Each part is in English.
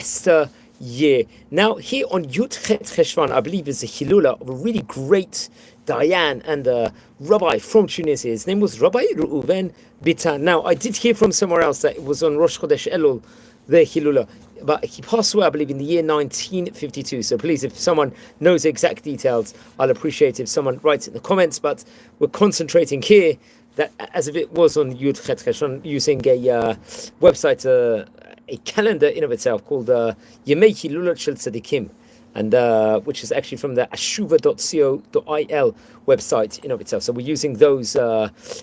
Esther year. Now, here on Yud Chet Cheshvan, I believe is a Hilula of a really great Dayan and rabbi from Tunisia. His name was Rabbi Reuven Bitan. Now, I did hear from somewhere else that it was on Rosh Chodesh Elul, the Hilula, but he passed away, I believe, in the year 1952. So please, if someone knows the exact details, I'll appreciate if someone writes in the comments. But we're concentrating here that as if it was on Yud Chet Cheshvan, using a website, a calendar in of itself called Yemei Hilulot Shel Tzadikim, and which is actually from the ashuva.co.il website in of itself. So we're using those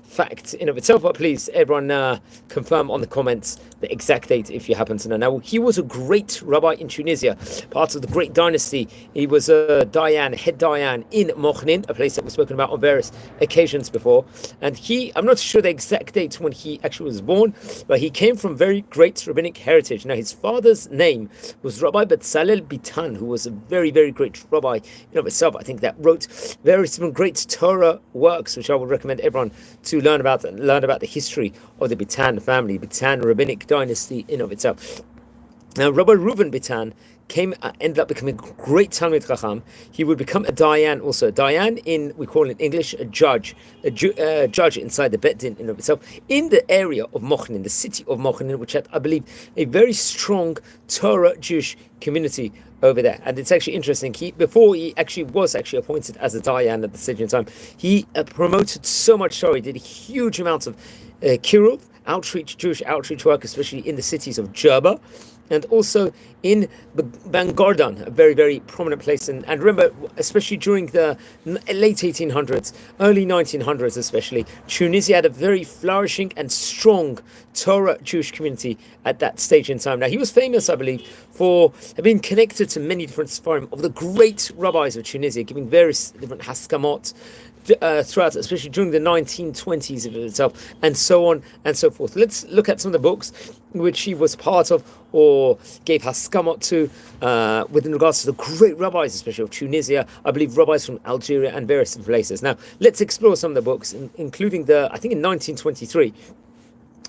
facts in of itself. But please, everyone, confirm on the comments the exact date if you happen to know. Now, he was a great rabbi in Tunisia, part of the great dynasty. He was a Dayan, head Dayan in Mוכנין, a place that we've spoken about on various occasions before. And I'm not sure the exact date when he actually was born, but he came from very great rabbinic heritage. Now, his father's name was Rabbi Bitan, who was a very, very great rabbi in of itself. I think that wrote some great Torah works, which I would recommend everyone to learn about the history of the Bitan family, Bitan rabbinic dynasty in of itself. Now, Rabbi Reuven Bitan ended up becoming a great Talmid Chacham. He would become a Dayan also. Dayan, we call in English a judge inside the Bet Din in of itself, in the area of Mוכנין, the city of Mוכנין, which had, I believe, a very strong Torah Jewish community over there. And it's actually interesting, before he was appointed as a Dayan at the same time, he promoted so much Torah. He did a huge amount of kiruv, Jewish outreach work, especially in the cities of Jerba, and also in Bangordan, a very, very prominent place. And remember, especially during the late 1800s, early 1900s especially, Tunisia had a very flourishing and strong Torah Jewish community at that stage in time. Now, he was famous, I believe, for being connected to many different Sfarim of the great rabbis of Tunisia, giving various different haskamot throughout, especially during the 1920s of itself, and so on and so forth. Let's look at some of the books which he was part of or gave haskamot to within regards to the great rabbis, especially of Tunisia, I believe rabbis from Algeria and various different places. Now, let's explore some of the books, including I think in 1923,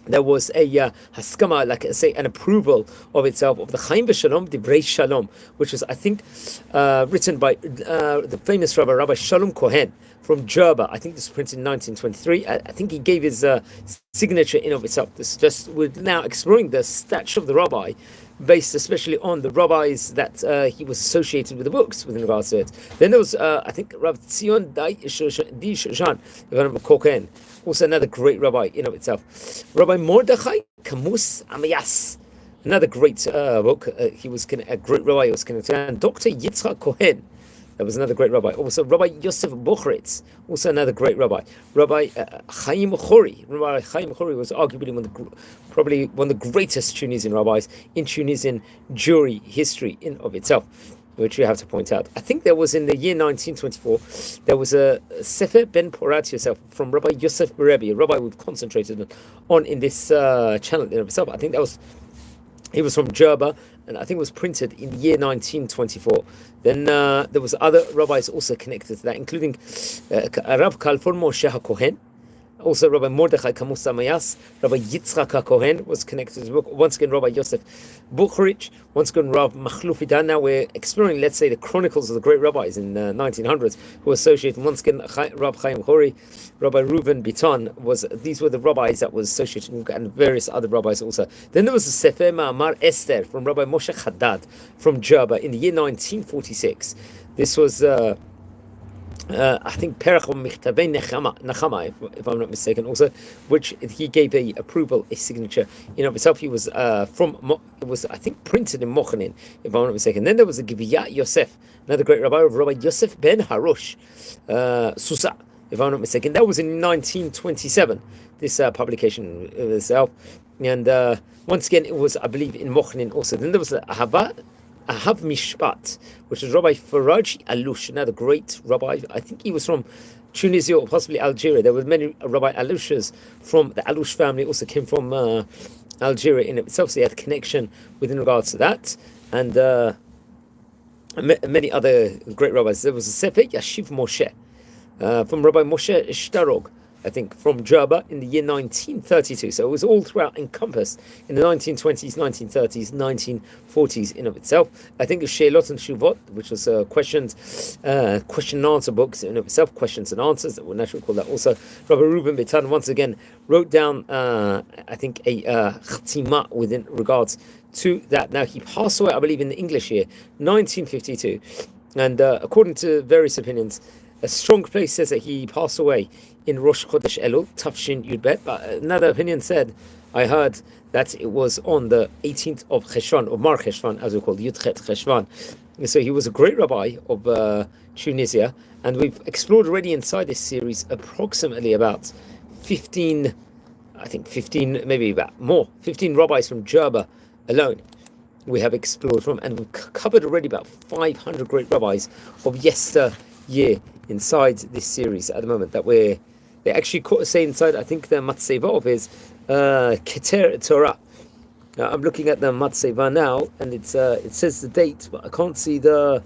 there was a haskama, like I say, an approval of itself, of the Chaim V'Shalom, Divrei Shalom, which was, I think, written by the famous Rabbi Shalom Cohen from Jerba. I think this was printed in 1923. I think he gave his signature in of itself. We're now exploring the stature of the rabbi, based especially on the rabbis that he was associated with the books with regards to it. Then there was, I think, Rav Tzion Di Shoshan, Kohen, also another great rabbi in of itself. Rabbi Mordechai Kamus Amayas, another great book. He was a great rabbi. He was connected. And Dr. Yitzchak Cohen, that was another great rabbi. Also, Rabbi Yosef Buchritz, also another great rabbi. Rabbi Chaim Chori. Rabbi Chaim Chori was arguably probably one of the greatest Tunisian rabbis in Tunisian Jewry history in of itself, which we have to point out. I think there was in the year 1924, there was a Sefer Ben Porat Yosef from Rabbi Yosef Berebi, a rabbi we've concentrated on in this channel in of itself. I think he was from Jerba, and I think it was printed in the year 1924. Then there was other rabbis also connected to that, including Rav Kalfor Moshe HaKohen, also Rabbi Mordechai Kamus Amayas, Rabbi Yitzchak HaKohen was connected to the book. Once again, Rabbi Yosef Buchritz, once again, Rav Machluf Idan. Now we're exploring, let's say, the chronicles of the great rabbis in the 1900s who were associated. Once again, Rav Chaim Chori, Rabbi Reuven Bitan, these were the rabbis that was associated, and various other rabbis also. Then there was a Sefer Ma'amar Esther from Rabbi Moshe Haddad from Jerba in the year 1946. This was I think Perach Michtavei Nechama, if I'm not mistaken, also, which he gave a signature in of itself. He was it was, I think, printed in Mוכנין, if I'm not mistaken. Then there was a Giviyat Yosef, another great rabbi of Rabbi Yosef ben Harush, Susa, if I'm not mistaken. That was in 1927, this publication itself. And once again, it was, I believe, in Mוכנין also. Then there was a Ahav Mishpat, which is Rabbi Faraji Alush, another great rabbi. I think he was from Tunisia or possibly Algeria. There were many Rabbi Alushas from the Alush family, also came from Algeria in itself, so he had connection within regards to that. And many other great rabbis. There was a Sefer Yashiv Moshe from Rabbi Moshe Shtarog, I think, from Jerba in the year 1932. So it was all throughout encompassed in the 1920s, 1930s, 1940s in of itself. I think the Sheilot and Shuvot, which was question and answer books in of itself, questions and answers, that we'll naturally call that also. Rabbi Reuven Bitan once again wrote down, I think, a chtima within regards to that. Now, he passed away, I believe, in the English year, 1952. And according to various opinions, a strong place says that he passed away in Rosh Chodesh Elul, Tafshin Yudbet, but another opinion said, I heard that it was on the 18th of Cheshvan, or Mar Cheshvan, as we call Yudchet Cheshvan. So he was a great rabbi of Tunisia, and we've explored already inside this series approximately about 15, maybe about more, 15 rabbis from Jerba alone we have explored from, and we've covered already about 500 great rabbis of yesteryear inside this series at the moment that they actually say inside, I think the Matseva of is Keter Torah. Now, I'm looking at the Matseva now, and it says the date, but I can't see the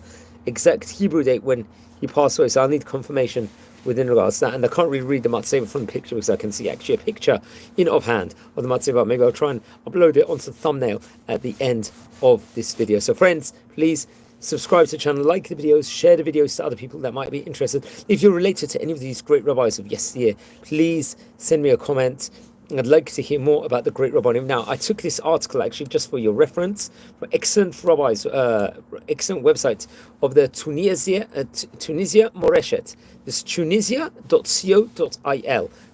exact Hebrew date when he passed away, so I'll need confirmation within regards to that. And I can't really read the Matseva from the picture because I can see actually a picture in offhand of the Matseva. Maybe I'll try and upload it onto the thumbnail at the end of this video. So friends, please subscribe to the channel, like the videos, share the videos to other people that might be interested. If you're related to any of these great rabbis of yesteryear, please send me a comment. I'd like to hear more about the great rabbanim. Now, I took this article actually just for your reference, for excellent rabbis, excellent website of the Tunisia Moreshet. This tunisia.co.il.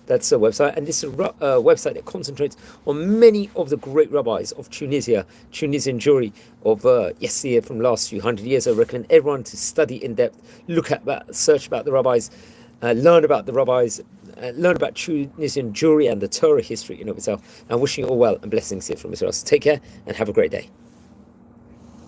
That's a website, and this is a website that concentrates on many of the great rabbis of Tunisia, Tunisian Jewry of yesteryear from last few hundred years. I recommend everyone to study in depth, search about the rabbis, learn about the rabbis, learn about Tunisian Jewry and the Torah history in of itself. I'm wishing you all well and blessings here from Israel. So take care and have a great day.